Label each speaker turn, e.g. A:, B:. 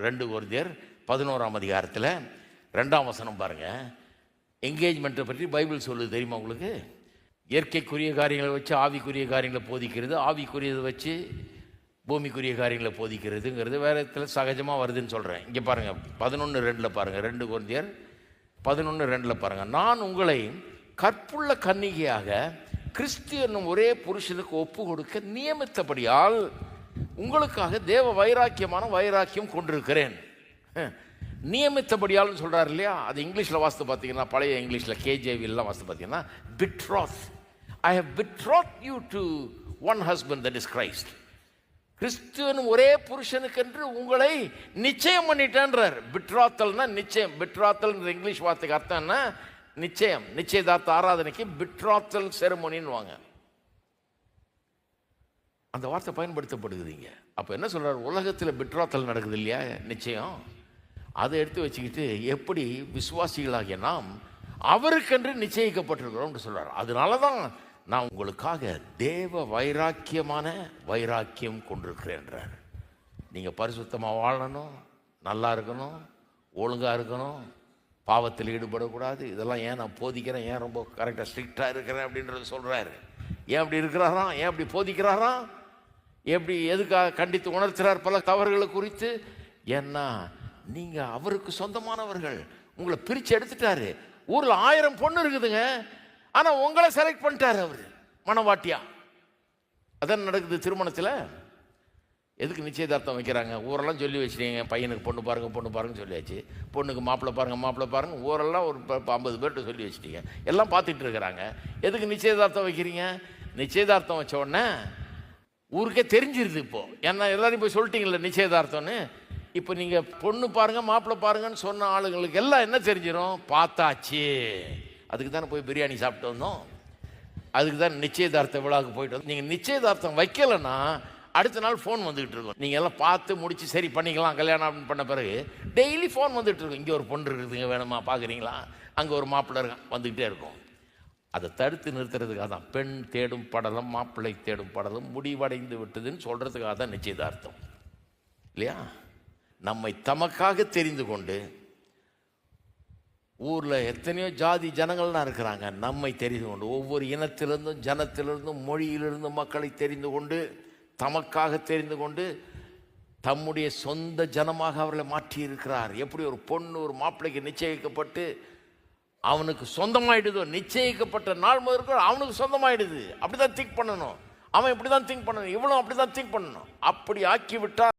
A: 2 கொரிந்தியர் 11ஆம் அதிகாரத்தில் 2ஆம் வசனம் பாருங்கள். என்கேஜ்மெண்ட்டை பற்றி பைபிள் சொல்லுது தெரியுமா உங்களுக்கு? இயற்கைக்குரிய காரியங்களை வச்சு ஆவிக்குரிய காரியங்களை போதிக்கிறது, ஆவிக்குரியதை வச்சு பூமிக்குரிய காரியங்களை போதிக்கிறதுங்கிறது வேறு இடத்துல சகஜமாக வருதுன்னு சொல்கிறேன். இங்கே பாருங்கள் 11:2 பாருங்கள். 2 கொரிந்தியர் 11:2 பாருங்கள். நான் உங்களை கற்புள்ள கன்னிகையாக கிறிஸ்து என்னும் ஒரே புருஷனுக்கு ஒப்பு கொடுக்க நியமித்தபடியால் உங்களுக்காக தேவ வைராக்கியம் கொண்டிருக்கிறேன். நியமித்தபடியால்னு சொல்கிறார் இல்லையா? அது இங்கிலீஷில் வாசித்து பார்த்தீங்கன்னா, பழைய இங்கிலீஷில் கேஜேவிலாம் வாசித்து பார்த்தீங்கன்னா, betroth. I have betrothed you to one husband, that is Christ. கிறிஸ்துவனும் ஒரே புருஷனுக்கென்று உங்களை நிச்சயம் பண்ணிட்டேன்றார். பிட்ராத்தல்னா நிச்சயம். பிட்ராத்தல் இங்கிலீஷ் வார்த்தைக்கு அர்த்தம்னா நிச்சயம். நிச்சயதார்த்த ஆராதனைக்கு பிட்ராத்தல் செரமோனின்னு வாங்க. அந்த வார்த்தை பயன்படுத்தப்படுகிறீங்க. அப்போ என்ன சொல்கிறார்? உலகத்தில் பிட்ராத்தல் நடக்குது இல்லையா, நிச்சயம். அதை எடுத்து வச்சுக்கிட்டு எப்படி விசுவாசிகளாகிய நாம் அவருக்கென்று நிச்சயிக்கப்பட்டிருக்கிறோம்னு சொல்கிறார். அதனால தான் நான் உங்களுக்காக தேவ வைராக்கியம் கொண்டிருக்கிறேன்றார். நீங்கள் பரிசுத்தமாக வாழணும், நல்லா இருக்கணும், ஒழுங்காக இருக்கணும், பாவத்தில் ஈடுபடக்கூடாது. இதெல்லாம் ஏன் நான் போதிக்கிறேன், ஏன் ரொம்ப கரெக்டாக ஸ்ட்ரிக்டாக இருக்கிறேன் அப்படின்றது சொல்கிறாரு. ஏன் அப்படி இருக்கிறாராம், ஏன் அப்படி போதிக்கிறாராம், எப்படி எதுக்காக கண்டித்து உணர்த்துறார் பல தவறுகளை குறித்து? ஏன்னா நீங்கள் அவருக்கு சொந்தமானவர்கள். உங்களை பிரித்து எடுத்துட்டாரு. ஊரில் 1000 பொண்ணு இருக்குதுங்க, ஆனால் உங்களை செலக்ட் பண்ணிட்டார் அவர் மனவாட்டியா. அதான் நடக்குது திருமணத்தில். எதுக்கு நிச்சயதார்த்தம் வைக்கிறாங்க? ஊரெல்லாம் சொல்லி வச்சுட்டீங்க, பையனுக்கு பொண்ணு பாருங்கன்னு சொல்லியாச்சு, பொண்ணுக்கு மாப்பிள்ளை பாருங்க, ஊரெல்லாம் ஒரு 50 பேர்கிட்ட சொல்லி வச்சுட்டீங்க, எல்லாம் பார்த்துட்டு இருக்கிறாங்க. எதுக்கு நிச்சயதார்த்தம் வைக்கிறீங்க? நிச்சயதார்த்தம் வச்ச உடனே ஊருக்கே தெரிஞ்சிருது இப்போது. ஏன்னா எல்லாரும் போய் சொல்லிட்டீங்களே நிச்சயதார்த்தம்னு. இப்போ நீங்கள் பொண்ணு பாருங்கள் மாப்பிள்ளை பாருங்கன்னு சொன்ன ஆளுங்களுக்கு எல்லாம் என்ன தெரிஞ்சிடும்? பார்த்தாச்சு. அதுக்கு தானே போய் பிரியாணி சாப்பிட்டு வந்தோம், அதுக்கு தான் நிச்சயதார்த்த விழாவுக்கு போயிட்டு வந்தோம். நீங்கள் நிச்சயதார்த்தம் வைக்கலைன்னா அடுத்த நாள் ஃபோன் வந்துக்கிட்டு இருக்கும். நீங்கள் எல்லாம் பார்த்து முடித்து சரி பண்ணிக்கலாம் கல்யாணம் பண்ண பிறகு டெய்லி ஃபோன் வந்துகிட்டு இருக்கும். இங்கே ஒரு பொண்ணு இருக்குதுங்க, வேணுமா பார்க்குறீங்களா? அங்கே ஒரு மாப்பிள்ளை இருக்கான், வந்துக்கிட்டே இருக்கும். அதை தடுத்து நிறுத்துறதுக்காக தான் பெண் தேடும் படலம், மாப்பிள்ளை தேடும் படலம் முடிவடைந்து விட்டதுன்னு சொல்கிறதுக்காக தான் நிச்சயதார்த்தம் இல்லையா? நம்மை தமக்காக தெரிந்து கொண்டு, ஊரில் எத்தனையோ ஜாதி ஜனங்கள்லாம் இருக்கிறாங்க, நம்மை தெரிந்து கொண்டு, ஒவ்வொரு இனத்திலிருந்தும் ஜனத்திலிருந்தும் மொழியிலிருந்தும் மக்களை தெரிந்து கொண்டு, தமக்காக தெரிந்து கொண்டு தம்முடைய சொந்த ஜனமாக அவர்களை மாற்றி இருக்கிறார். எப்படி ஒரு பொண்ணு ஒரு மாப்பிள்ளைக்கு நிச்சயிக்கப்பட்டு அவனுக்கு சொந்தமாயிடுதோ, நிச்சயிக்கப்பட்ட நாள் முதல் அவனுக்கு சொந்தமாயிடுது. அப்படி தான் திங்க் பண்ணணும். அவன் இப்படி தான் திங்க் பண்ணணும், இவளும் அப்படி தான் திங்க் பண்ணணும். அப்படி ஆக்கிவிட்டால்